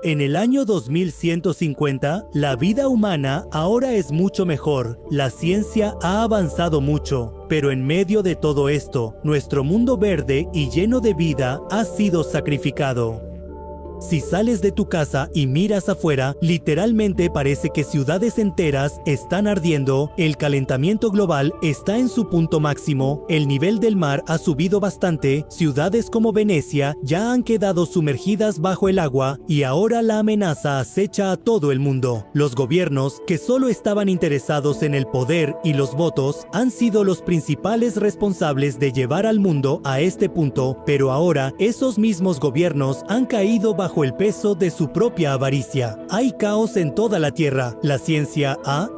En el año 2150, la vida humana ahora es mucho mejor. La ciencia ha avanzado mucho, pero en medio de todo esto, nuestro mundo verde y lleno de vida ha sido sacrificado. Si sales de tu casa y miras afuera, literalmente parece que ciudades enteras están ardiendo, el calentamiento global está en su punto máximo, el nivel del mar ha subido bastante, ciudades como Venecia ya han quedado sumergidas bajo el agua y ahora la amenaza acecha a todo el mundo. Los gobiernos, que solo estaban interesados en el poder y los votos, han sido los principales responsables de llevar al mundo a este punto, pero ahora esos mismos gobiernos han caído bajo el peso de su propia avaricia. Hay caos en toda la Tierra. La ciencia ha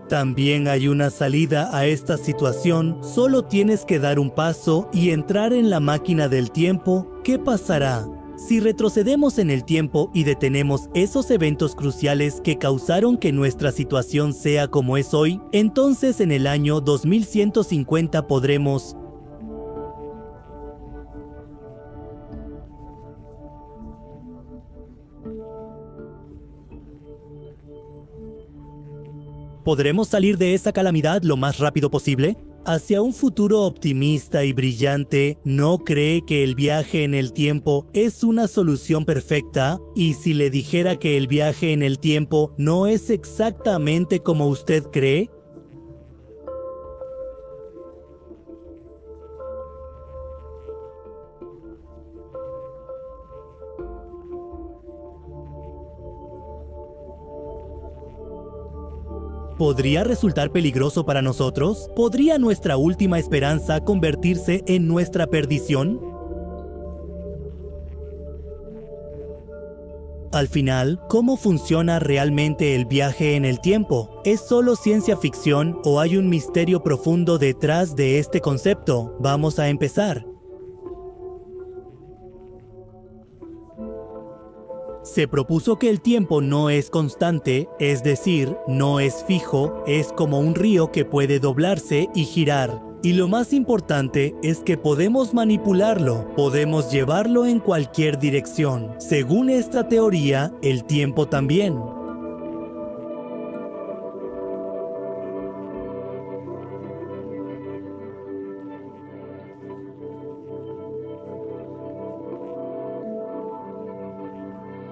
También hay una salida a esta situación, solo tienes que dar un paso y entrar en la máquina del tiempo. ¿Qué pasará? Si retrocedemos en el tiempo y detenemos esos eventos cruciales que causaron que nuestra situación sea como es hoy, entonces en el año 2150 podremos salir de esa calamidad lo más rápido posible. Hacia un futuro optimista y brillante, ¿no cree que el viaje en el tiempo es una solución perfecta? Y si le dijera que el viaje en el tiempo no es exactamente como usted cree, ¿podría resultar peligroso para nosotros? ¿Podría nuestra última esperanza convertirse en nuestra perdición? Al final, ¿cómo funciona realmente el viaje en el tiempo? ¿Es solo ciencia ficción o hay un misterio profundo detrás de este concepto? Vamos a empezar. Se propuso que el tiempo no es constante, es decir, no es fijo, es como un río que puede doblarse y girar. Y lo más importante es que podemos manipularlo, podemos llevarlo en cualquier dirección. Según esta teoría, el tiempo también.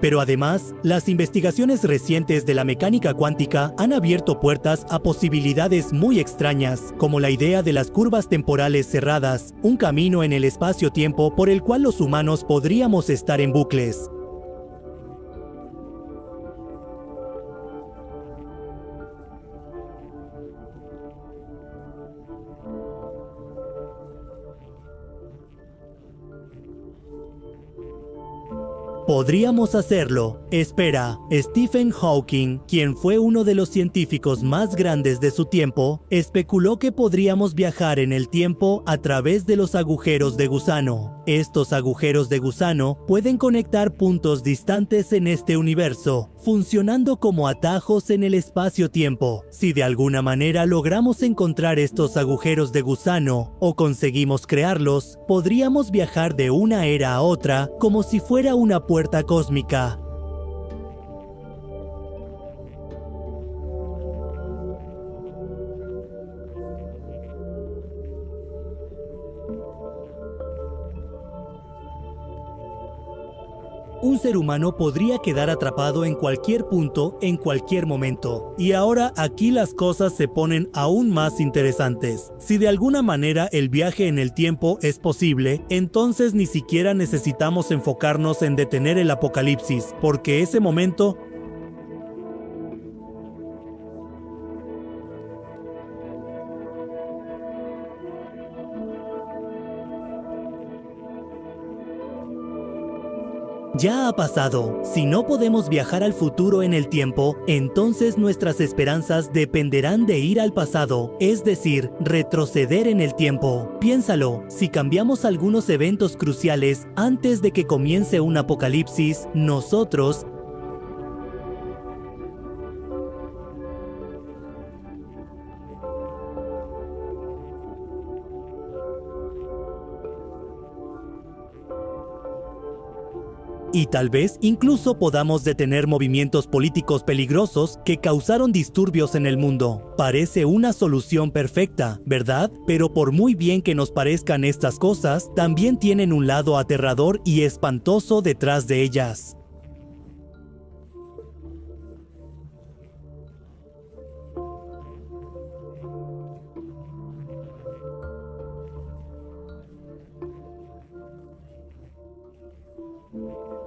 Pero además, las investigaciones recientes de la mecánica cuántica han abierto puertas a posibilidades muy extrañas, como la idea de las curvas temporales cerradas, un camino en el espacio-tiempo por el cual los humanos podríamos estar en bucles. Podríamos hacerlo. Espera, Stephen Hawking, quien fue uno de los científicos más grandes de su tiempo, especuló que podríamos viajar en el tiempo a través de los agujeros de gusano. Estos agujeros de gusano pueden conectar puntos distantes en este universo, funcionando como atajos en el espacio-tiempo. Si de alguna manera logramos encontrar estos agujeros de gusano o conseguimos crearlos, podríamos viajar de una era a otra como si fuera una puerta cósmica. Un ser humano podría quedar atrapado en cualquier punto, en cualquier momento. Y ahora aquí las cosas se ponen aún más interesantes. Si de alguna manera el viaje en el tiempo es posible, entonces ni siquiera necesitamos enfocarnos en detener el apocalipsis, porque ese momento ya ha pasado. Si no podemos viajar al futuro en el tiempo, entonces nuestras esperanzas dependerán de ir al pasado, es decir, retroceder en el tiempo. Piénsalo, si cambiamos algunos eventos cruciales antes de que comience un apocalipsis, nosotros Y tal vez incluso podamos detener movimientos políticos peligrosos que causaron disturbios en el mundo. Parece una solución perfecta, ¿verdad? Pero por muy bien que nos parezcan estas cosas, también tienen un lado aterrador y espantoso detrás de ellas.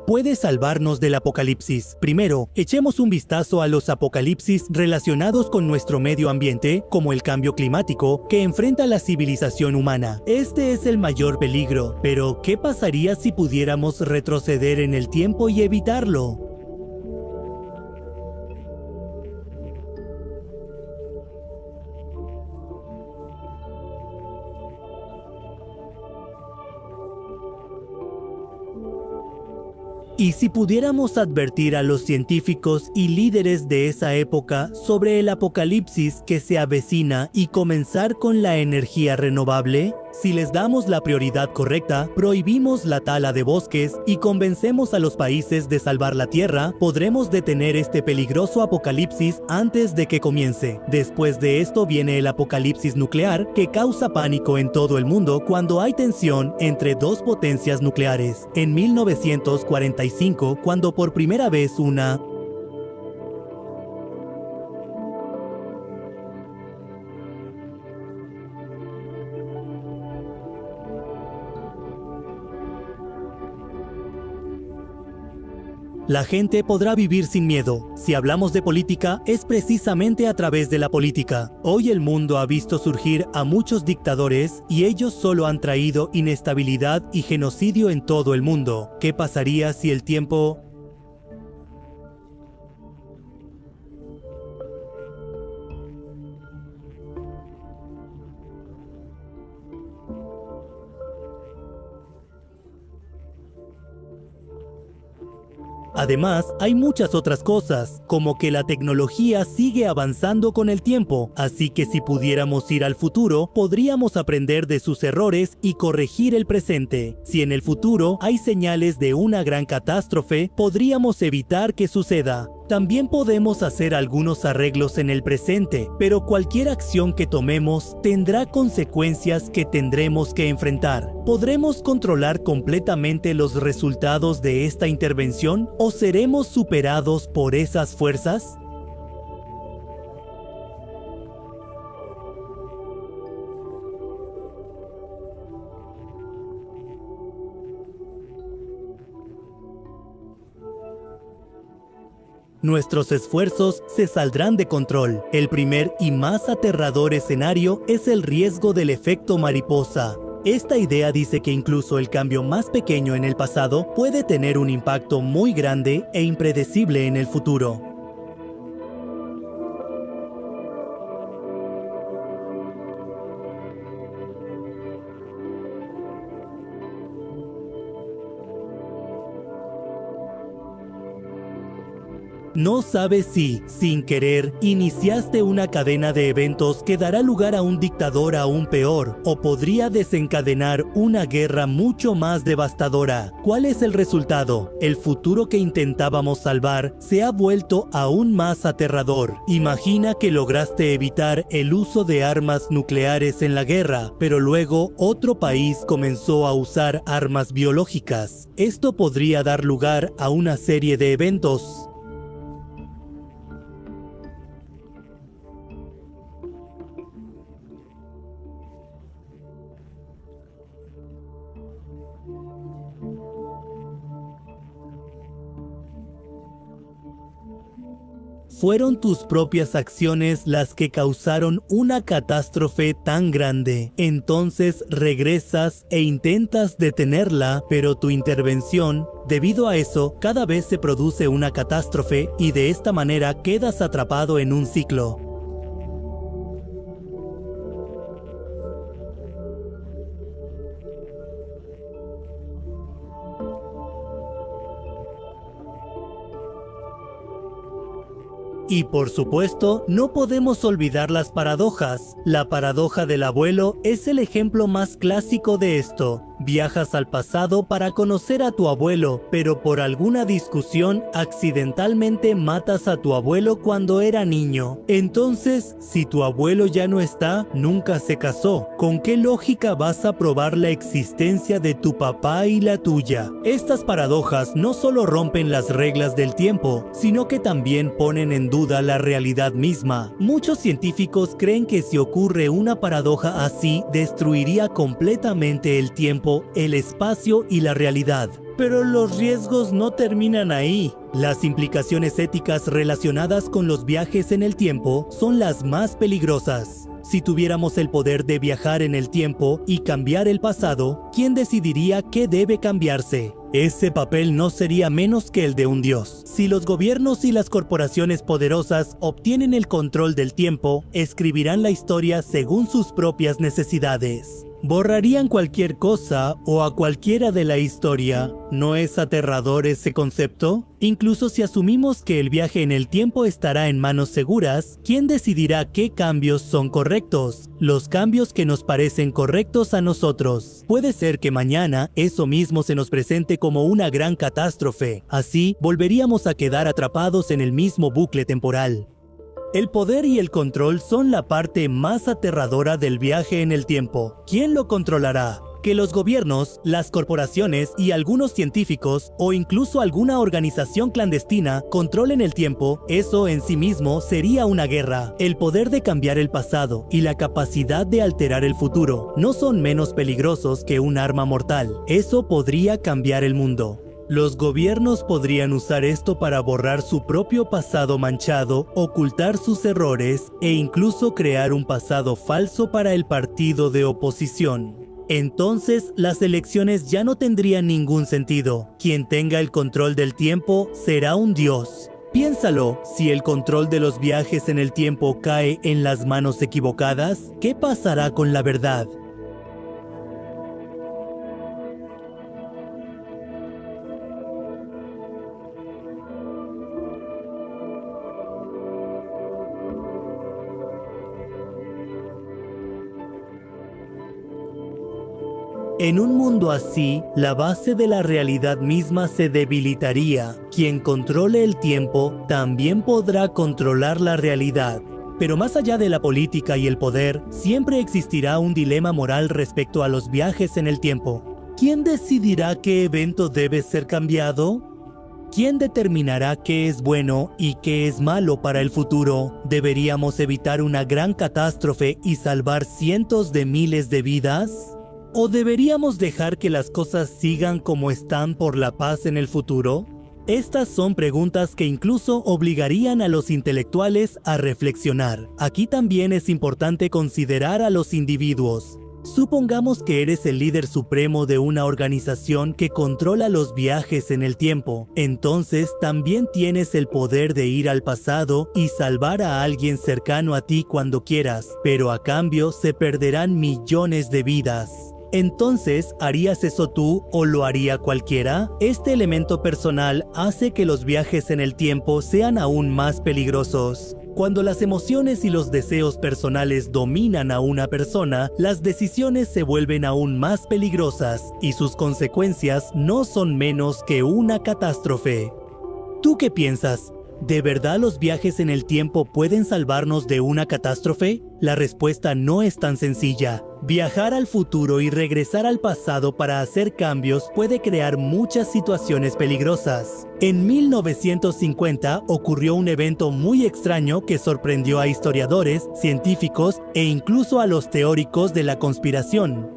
Puede salvarnos del apocalipsis. Primero, echemos un vistazo a los apocalipsis relacionados con nuestro medio ambiente, como el cambio climático, que enfrenta la civilización humana. Este es el mayor peligro, pero ¿qué pasaría si pudiéramos retroceder en el tiempo y evitarlo? ¿Y si pudiéramos advertir a los científicos y líderes de esa época sobre el apocalipsis que se avecina y comenzar con la energía renovable? Si les damos la prioridad correcta, prohibimos la tala de bosques y convencemos a los países de salvar la tierra, podremos detener este peligroso apocalipsis antes de que comience. Después de esto viene el apocalipsis nuclear, que causa pánico en todo el mundo cuando hay tensión entre dos potencias nucleares. En 1945, cuando por primera vez la gente podrá vivir sin miedo. Si hablamos de política, es precisamente a través de la política. Hoy el mundo ha visto surgir a muchos dictadores y ellos solo han traído inestabilidad y genocidio en todo el mundo. ¿Qué pasaría si el tiempo... Además, hay muchas otras cosas, como que la tecnología sigue avanzando con el tiempo, así que si pudiéramos ir al futuro, podríamos aprender de sus errores y corregir el presente. Si en el futuro hay señales de una gran catástrofe, podríamos evitar que suceda. También podemos hacer algunos arreglos en el presente, pero cualquier acción que tomemos tendrá consecuencias que tendremos que enfrentar. ¿Podremos controlar completamente los resultados de esta intervención o seremos superados por esas fuerzas? Nuestros esfuerzos se saldrán de control. El primer y más aterrador escenario es el riesgo del efecto mariposa. Esta idea dice que incluso el cambio más pequeño en el pasado puede tener un impacto muy grande e impredecible en el futuro. No sabes si, sin querer, iniciaste una cadena de eventos que dará lugar a un dictador aún peor, o podría desencadenar una guerra mucho más devastadora. ¿Cuál es el resultado? El futuro que intentábamos salvar se ha vuelto aún más aterrador. Imagina que lograste evitar el uso de armas nucleares en la guerra, pero luego otro país comenzó a usar armas biológicas. Esto podría dar lugar a una serie de eventos. Fueron tus propias acciones las que causaron una catástrofe tan grande. Entonces regresas e intentas detenerla, pero tu intervención, debido a eso, cada vez se produce una catástrofe y de esta manera quedas atrapado en un ciclo. Y por supuesto, no podemos olvidar las paradojas. La paradoja del abuelo es el ejemplo más clásico de esto. Viajas al pasado para conocer a tu abuelo, pero por alguna discusión accidentalmente matas a tu abuelo cuando era niño. Entonces, si tu abuelo ya no está, nunca se casó, ¿con qué lógica vas a probar la existencia de tu papá y la tuya? Estas paradojas no solo rompen las reglas del tiempo, sino que también ponen en duda la realidad misma. Muchos científicos creen que si ocurre una paradoja así, destruiría completamente el tiempo, el espacio y la realidad. Pero los riesgos no terminan ahí. Las implicaciones éticas relacionadas con los viajes en el tiempo son las más peligrosas. Si tuviéramos el poder de viajar en el tiempo y cambiar el pasado, ¿quién decidiría qué debe cambiarse? Ese papel no sería menos que el de un dios. Si los gobiernos y las corporaciones poderosas obtienen el control del tiempo, escribirán la historia según sus propias necesidades. Borrarían cualquier cosa o a cualquiera de la historia. ¿No es aterrador ese concepto? Incluso si asumimos que el viaje en el tiempo estará en manos seguras, ¿quién decidirá qué cambios son correctos? Los cambios que nos parecen correctos a nosotros. Puede ser que mañana eso mismo se nos presente como una gran catástrofe. Así, volveríamos a quedar atrapados en el mismo bucle temporal. El poder y el control son la parte más aterradora del viaje en el tiempo. ¿Quién lo controlará? Que los gobiernos, las corporaciones y algunos científicos o incluso alguna organización clandestina controlen el tiempo, eso en sí mismo sería una guerra. El poder de cambiar el pasado y la capacidad de alterar el futuro no son menos peligrosos que un arma mortal. Eso podría cambiar el mundo. Los gobiernos podrían usar esto para borrar su propio pasado manchado, ocultar sus errores e incluso crear un pasado falso para el partido de oposición. Entonces, las elecciones ya no tendrían ningún sentido. Quien tenga el control del tiempo será un dios. Piénsalo, si el control de los viajes en el tiempo cae en las manos equivocadas, ¿qué pasará con la verdad? En un mundo así, la base de la realidad misma se debilitaría. Quien controle el tiempo también podrá controlar la realidad. Pero más allá de la política y el poder, siempre existirá un dilema moral respecto a los viajes en el tiempo. ¿Quién decidirá qué evento debe ser cambiado? ¿Quién determinará qué es bueno y qué es malo para el futuro? ¿Deberíamos evitar una gran catástrofe y salvar cientos de miles de vidas? ¿O deberíamos dejar que las cosas sigan como están por la paz en el futuro? Estas son preguntas que incluso obligarían a los intelectuales a reflexionar. Aquí también es importante considerar a los individuos. Supongamos que eres el líder supremo de una organización que controla los viajes en el tiempo. Entonces también tienes el poder de ir al pasado y salvar a alguien cercano a ti cuando quieras, pero a cambio se perderán millones de vidas. Entonces, ¿harías eso tú o lo haría cualquiera? Este elemento personal hace que los viajes en el tiempo sean aún más peligrosos. Cuando las emociones y los deseos personales dominan a una persona, las decisiones se vuelven aún más peligrosas y sus consecuencias no son menos que una catástrofe. ¿Tú qué piensas? ¿De verdad los viajes en el tiempo pueden salvarnos de una catástrofe? La respuesta no es tan sencilla. Viajar al futuro y regresar al pasado para hacer cambios puede crear muchas situaciones peligrosas. En 1950 ocurrió un evento muy extraño que sorprendió a historiadores, científicos e incluso a los teóricos de la conspiración.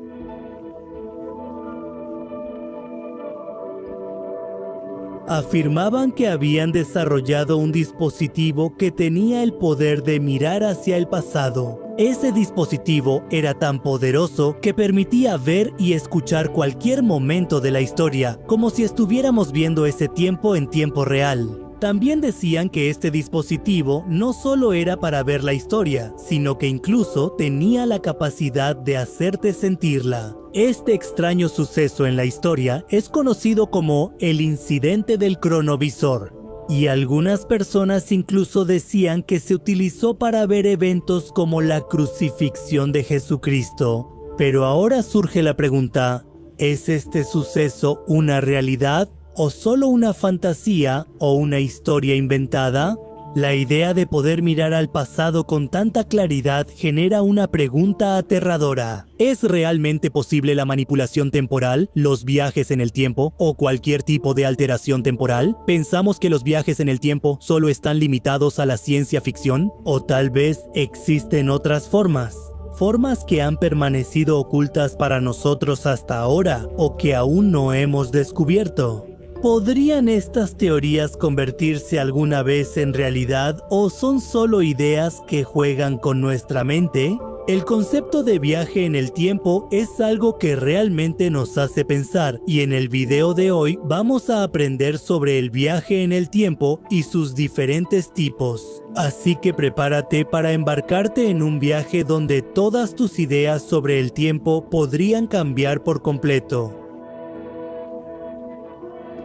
Afirmaban que habían desarrollado un dispositivo que tenía el poder de mirar hacia el pasado. Ese dispositivo era tan poderoso que permitía ver y escuchar cualquier momento de la historia, como si estuviéramos viendo ese tiempo en tiempo real. También decían que este dispositivo no solo era para ver la historia, sino que incluso tenía la capacidad de hacerte sentirla. Este extraño suceso en la historia es conocido como el incidente del cronovisor, y algunas personas incluso decían que se utilizó para ver eventos como la crucifixión de Jesucristo. Pero ahora surge la pregunta, ¿Es este suceso una realidad o solo una fantasía o una historia inventada? La idea de poder mirar al pasado con tanta claridad genera una pregunta aterradora. ¿Es realmente posible la manipulación temporal, los viajes en el tiempo o cualquier tipo de alteración temporal? ¿Pensamos que los viajes en el tiempo solo están limitados a la ciencia ficción? ¿O tal vez existen otras formas? Formas que han permanecido ocultas para nosotros hasta ahora o que aún no hemos descubierto. ¿Podrían estas teorías convertirse alguna vez en realidad o son solo ideas que juegan con nuestra mente? El concepto de viaje en el tiempo es algo que realmente nos hace pensar, y en el video de hoy vamos a aprender sobre el viaje en el tiempo y sus diferentes tipos. Así que prepárate para embarcarte en un viaje donde todas tus ideas sobre el tiempo podrían cambiar por completo.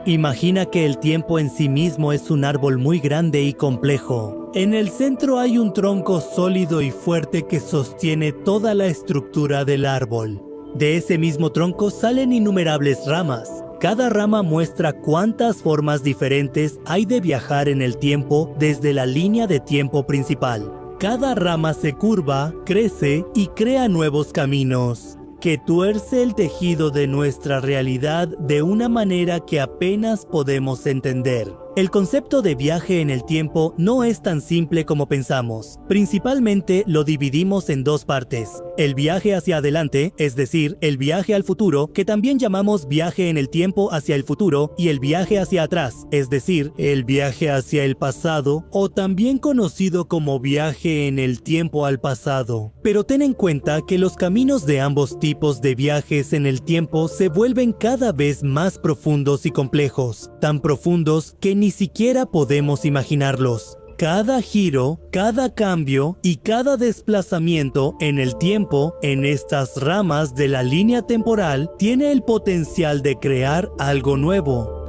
Imagina que el tiempo en sí mismo es un árbol muy grande y complejo. En el centro hay un tronco sólido y fuerte que sostiene toda la estructura del árbol. De ese mismo tronco salen innumerables ramas. Cada rama muestra cuántas formas diferentes hay de viajar en el tiempo desde la línea de tiempo principal. Cada rama se curva, crece y crea nuevos caminos, que tuerce el tejido de nuestra realidad de una manera que apenas podemos entender. El concepto de viaje en el tiempo no es tan simple como pensamos. Principalmente lo dividimos en dos partes. El viaje hacia adelante, es decir, el viaje al futuro, que también llamamos viaje en el tiempo hacia el futuro, y el viaje hacia atrás, es decir, el viaje hacia el pasado, o también conocido como viaje en el tiempo al pasado. Pero ten en cuenta que los caminos de ambos tipos de viajes en el tiempo se vuelven cada vez más profundos y complejos, tan profundos que ni siquiera podemos imaginarlos. Cada giro, cada cambio y cada desplazamiento en el tiempo en estas ramas de la línea temporal tiene el potencial de crear algo nuevo.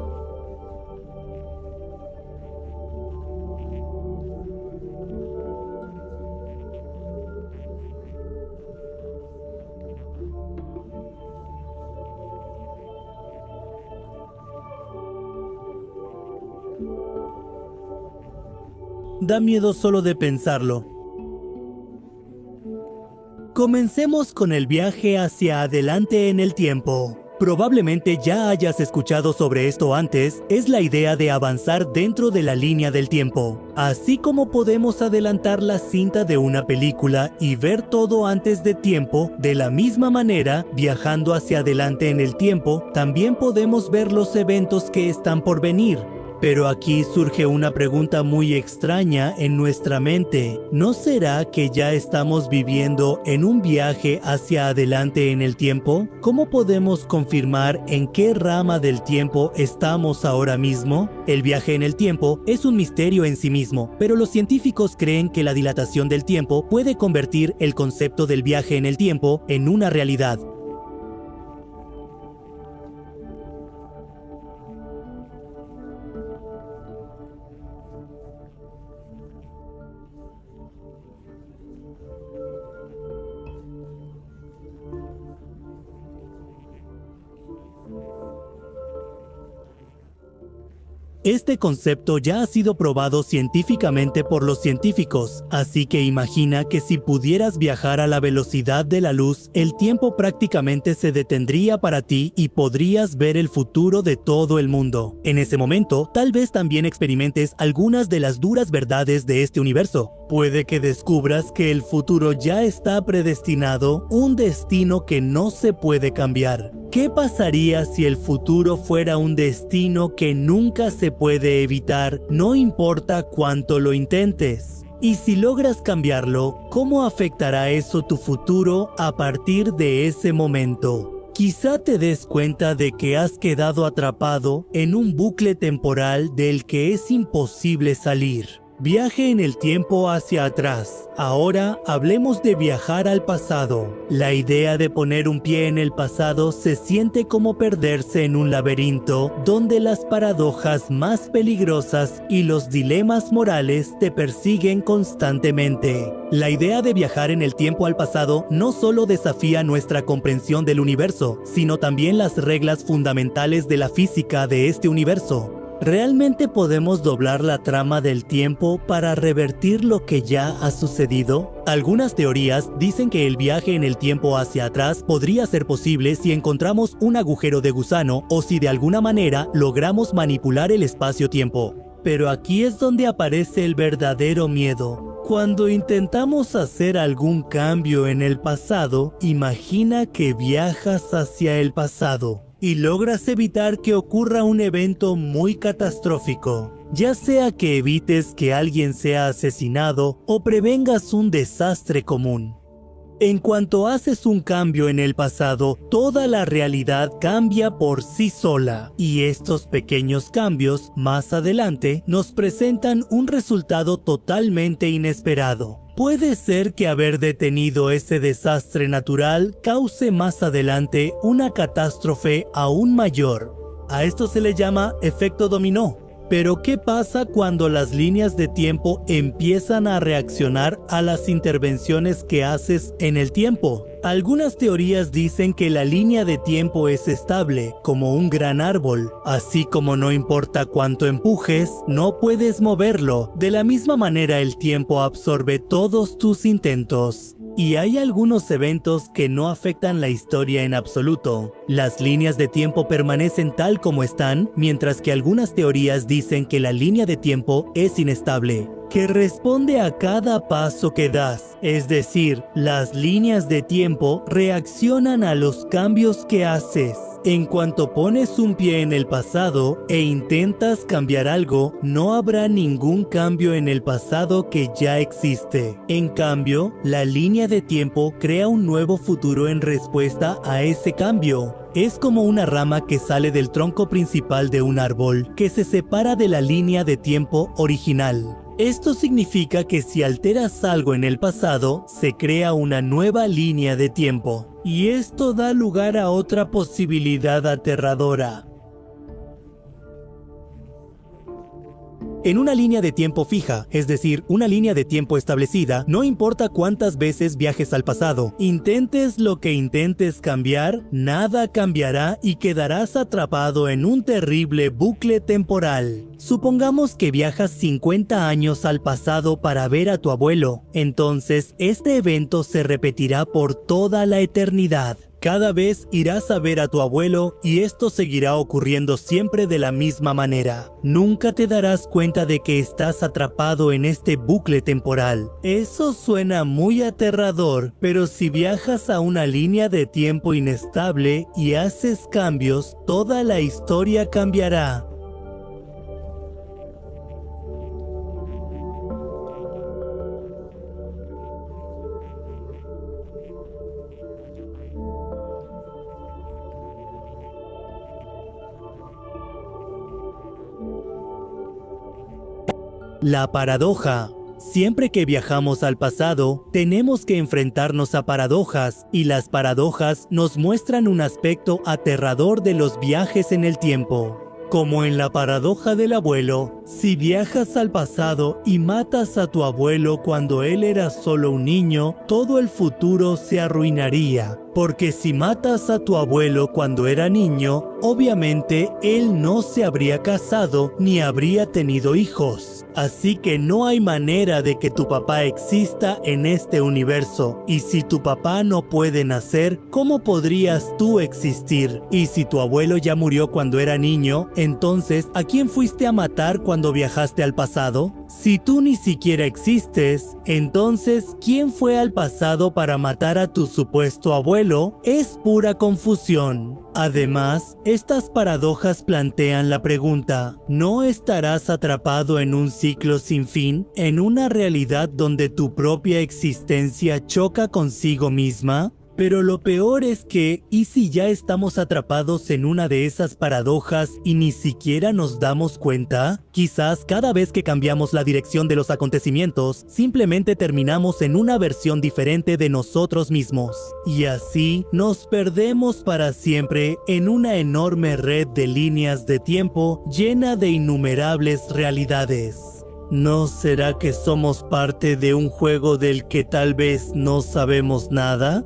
Da miedo solo de pensarlo. Comencemos con el viaje hacia adelante en el tiempo. Probablemente ya hayas escuchado sobre esto antes, es la idea de avanzar dentro de la línea del tiempo. Así como podemos adelantar la cinta de una película y ver todo antes de tiempo, de la misma manera, viajando hacia adelante en el tiempo, también podemos ver los eventos que están por venir. Pero aquí surge una pregunta muy extraña en nuestra mente. ¿No será que ya estamos viviendo en un viaje hacia adelante en el tiempo? ¿Cómo podemos confirmar en qué rama del tiempo estamos ahora mismo? El viaje en el tiempo es un misterio en sí mismo, pero los científicos creen que la dilatación del tiempo puede convertir el concepto del viaje en el tiempo en una realidad. Este concepto ya ha sido probado científicamente por los científicos, así que imagina que si pudieras viajar a la velocidad de la luz, el tiempo prácticamente se detendría para ti y podrías ver el futuro de todo el mundo. En ese momento, tal vez también experimentes algunas de las duras verdades de este universo. Puede que descubras que el futuro ya está predestinado, un destino que no se puede cambiar. ¿Qué pasaría si el futuro fuera un destino que nunca se puede evitar, no importa cuánto lo intentes? Y si logras cambiarlo, ¿cómo afectará eso tu futuro a partir de ese momento? Quizá te des cuenta de que has quedado atrapado en un bucle temporal del que es imposible salir. Viaje en el tiempo hacia atrás. Ahora hablemos de viajar al pasado. La idea de poner un pie en el pasado se siente como perderse en un laberinto donde las paradojas más peligrosas y los dilemas morales te persiguen constantemente. La idea de viajar en el tiempo al pasado no solo desafía nuestra comprensión del universo, sino también las reglas fundamentales de la física de este universo. ¿Realmente podemos doblar la trama del tiempo para revertir lo que ya ha sucedido? Algunas teorías dicen que el viaje en el tiempo hacia atrás podría ser posible si encontramos un agujero de gusano o si de alguna manera logramos manipular el espacio-tiempo. Pero aquí es donde aparece el verdadero miedo. Cuando intentamos hacer algún cambio en el pasado, imagina que viajas hacia el pasado y logras evitar que ocurra un evento muy catastrófico, ya sea que evites que alguien sea asesinado o prevengas un desastre común. En cuanto haces un cambio en el pasado, toda la realidad cambia por sí sola, y estos pequeños cambios, más adelante, nos presentan un resultado totalmente inesperado. Puede ser que haber detenido ese desastre natural cause más adelante una catástrofe aún mayor. A esto se le llama efecto dominó. Pero ¿qué pasa cuando las líneas de tiempo empiezan a reaccionar a las intervenciones que haces en el tiempo? Algunas teorías dicen que la línea de tiempo es estable, como un gran árbol. Así como no importa cuánto empujes, no puedes moverlo. De la misma manera el tiempo absorbe todos tus intentos. Y hay algunos eventos que no afectan la historia en absoluto. Las líneas de tiempo permanecen tal como están, mientras que algunas teorías dicen que la línea de tiempo es inestable, que responde a cada paso que das. Es decir, las líneas de tiempo reaccionan a los cambios que haces. En cuanto pones un pie en el pasado e intentas cambiar algo, no habrá ningún cambio en el pasado que ya existe. En cambio, la línea de tiempo crea un nuevo futuro en respuesta a ese cambio. Es como una rama que sale del tronco principal de un árbol, que se separa de la línea de tiempo original. Esto significa que si alteras algo en el pasado, se crea una nueva línea de tiempo. Y esto da lugar a otra posibilidad aterradora. En una línea de tiempo fija, es decir, una línea de tiempo establecida, no importa cuántas veces viajes al pasado, intentes lo que intentes cambiar, nada cambiará y quedarás atrapado en un terrible bucle temporal. Supongamos que viajas 50 años al pasado para ver a tu abuelo, entonces este evento se repetirá por toda la eternidad. Cada vez irás a ver a tu abuelo y esto seguirá ocurriendo siempre de la misma manera. Nunca te darás cuenta de que estás atrapado en este bucle temporal. Eso suena muy aterrador, pero si viajas a una línea de tiempo inestable y haces cambios, toda la historia cambiará. La paradoja. Siempre que viajamos al pasado, tenemos que enfrentarnos a paradojas, y las paradojas nos muestran un aspecto aterrador de los viajes en el tiempo. Como en la paradoja del abuelo, si viajas al pasado y matas a tu abuelo cuando él era solo un niño, todo el futuro se arruinaría. Porque si matas a tu abuelo cuando era niño, obviamente él no se habría casado ni habría tenido hijos. Así que no hay manera de que tu papá exista en este universo. Y si tu papá no puede nacer, ¿cómo podrías tú existir? Y si tu abuelo ya murió cuando era niño, entonces, ¿a quién fuiste a matar cuando viajaste al pasado? Si tú ni siquiera existes, entonces, ¿quién fue al pasado para matar a tu supuesto abuelo? Es pura confusión. Además, estas paradojas plantean la pregunta: ¿no estarás atrapado en un ciclo sin fin, en una realidad donde tu propia existencia choca consigo misma? Pero lo peor es que, ¿y si ya estamos atrapados en una de esas paradojas y ni siquiera nos damos cuenta? Quizás cada vez que cambiamos la dirección de los acontecimientos, simplemente terminamos en una versión diferente de nosotros mismos. Y así nos perdemos para siempre en una enorme red de líneas de tiempo llena de innumerables realidades. ¿No será que somos parte de un juego del que tal vez no sabemos nada?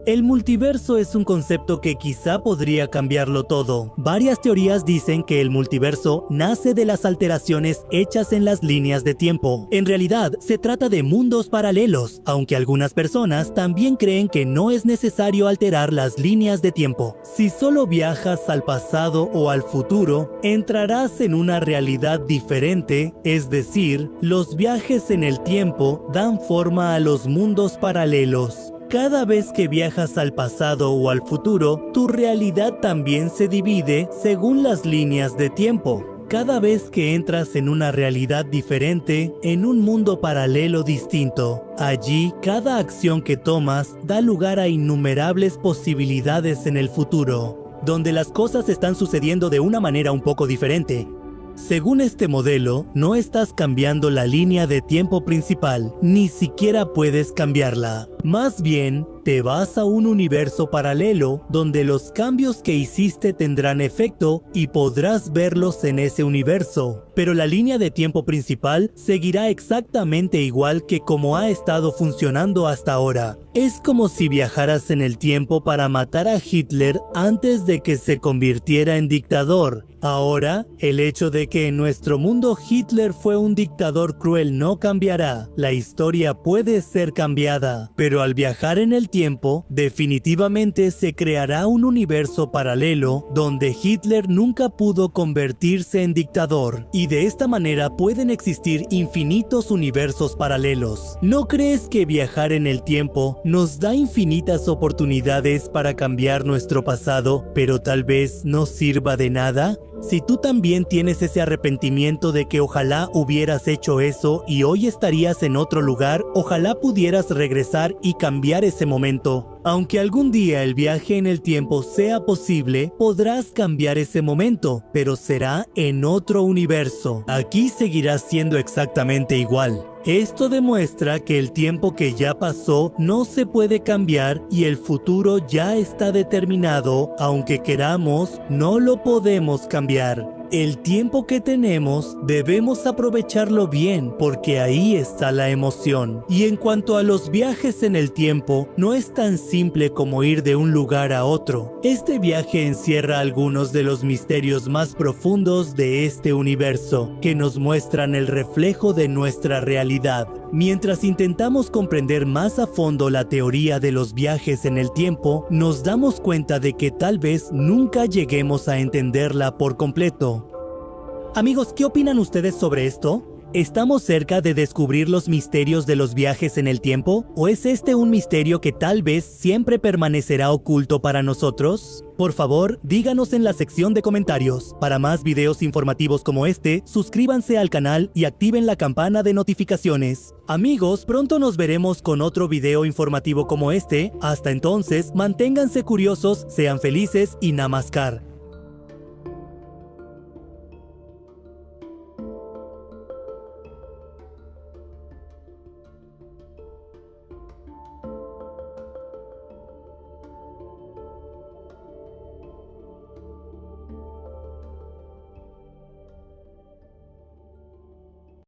El multiverso es un concepto que quizá podría cambiarlo todo. Varias teorías dicen que el multiverso nace de las alteraciones hechas en las líneas de tiempo. En realidad, se trata de mundos paralelos, aunque algunas personas también creen que no es necesario alterar las líneas de tiempo. Si solo viajas al pasado o al futuro, entrarás en una realidad diferente, es decir, los viajes en el tiempo dan forma a los mundos paralelos. Cada vez que viajas al pasado o al futuro, tu realidad también se divide según las líneas de tiempo. Cada vez que entras en una realidad diferente, en un mundo paralelo distinto, allí cada acción que tomas da lugar a innumerables posibilidades en el futuro, donde las cosas están sucediendo de una manera un poco diferente. Según este modelo, no estás cambiando la línea de tiempo principal, ni siquiera puedes cambiarla. Más bien, te vas a un universo paralelo donde los cambios que hiciste tendrán efecto y podrás verlos en ese universo. Pero la línea de tiempo principal seguirá exactamente igual que como ha estado funcionando hasta ahora. Es como si viajaras en el tiempo para matar a Hitler antes de que se convirtiera en dictador. Ahora, el hecho de que en nuestro mundo Hitler fue un dictador cruel no cambiará. La historia puede ser cambiada, pero al viajar en el tiempo, definitivamente se creará un universo paralelo donde Hitler nunca pudo convertirse en dictador, y de esta manera pueden existir infinitos universos paralelos. ¿No crees que viajar en el tiempo nos da infinitas oportunidades para cambiar nuestro pasado, pero tal vez no sirva de nada? Si tú también tienes ese arrepentimiento de que ojalá hubieras hecho eso y hoy estarías en otro lugar, ojalá pudieras regresar y cambiar ese momento. Aunque algún día el viaje en el tiempo sea posible, podrás cambiar ese momento, pero será en otro universo. Aquí seguirás siendo exactamente igual. Esto demuestra que el tiempo que ya pasó no se puede cambiar y el futuro ya está determinado, aunque queramos, no lo podemos cambiar. El tiempo que tenemos debemos aprovecharlo bien porque ahí está la emoción. Y en cuanto a los viajes en el tiempo, no es tan simple como ir de un lugar a otro. Este viaje encierra algunos de los misterios más profundos de este universo, que nos muestran el reflejo de nuestra realidad. Mientras intentamos comprender más a fondo la teoría de los viajes en el tiempo, nos damos cuenta de que tal vez nunca lleguemos a entenderla por completo. Amigos, ¿qué opinan ustedes sobre esto? ¿Estamos cerca de descubrir los misterios de los viajes en el tiempo? ¿O es este un misterio que tal vez siempre permanecerá oculto para nosotros? Por favor, díganos en la sección de comentarios. Para más videos informativos como este, suscríbanse al canal y activen la campana de notificaciones. Amigos, pronto nos veremos con otro video informativo como este. Hasta entonces, manténganse curiosos, sean felices y namaskar.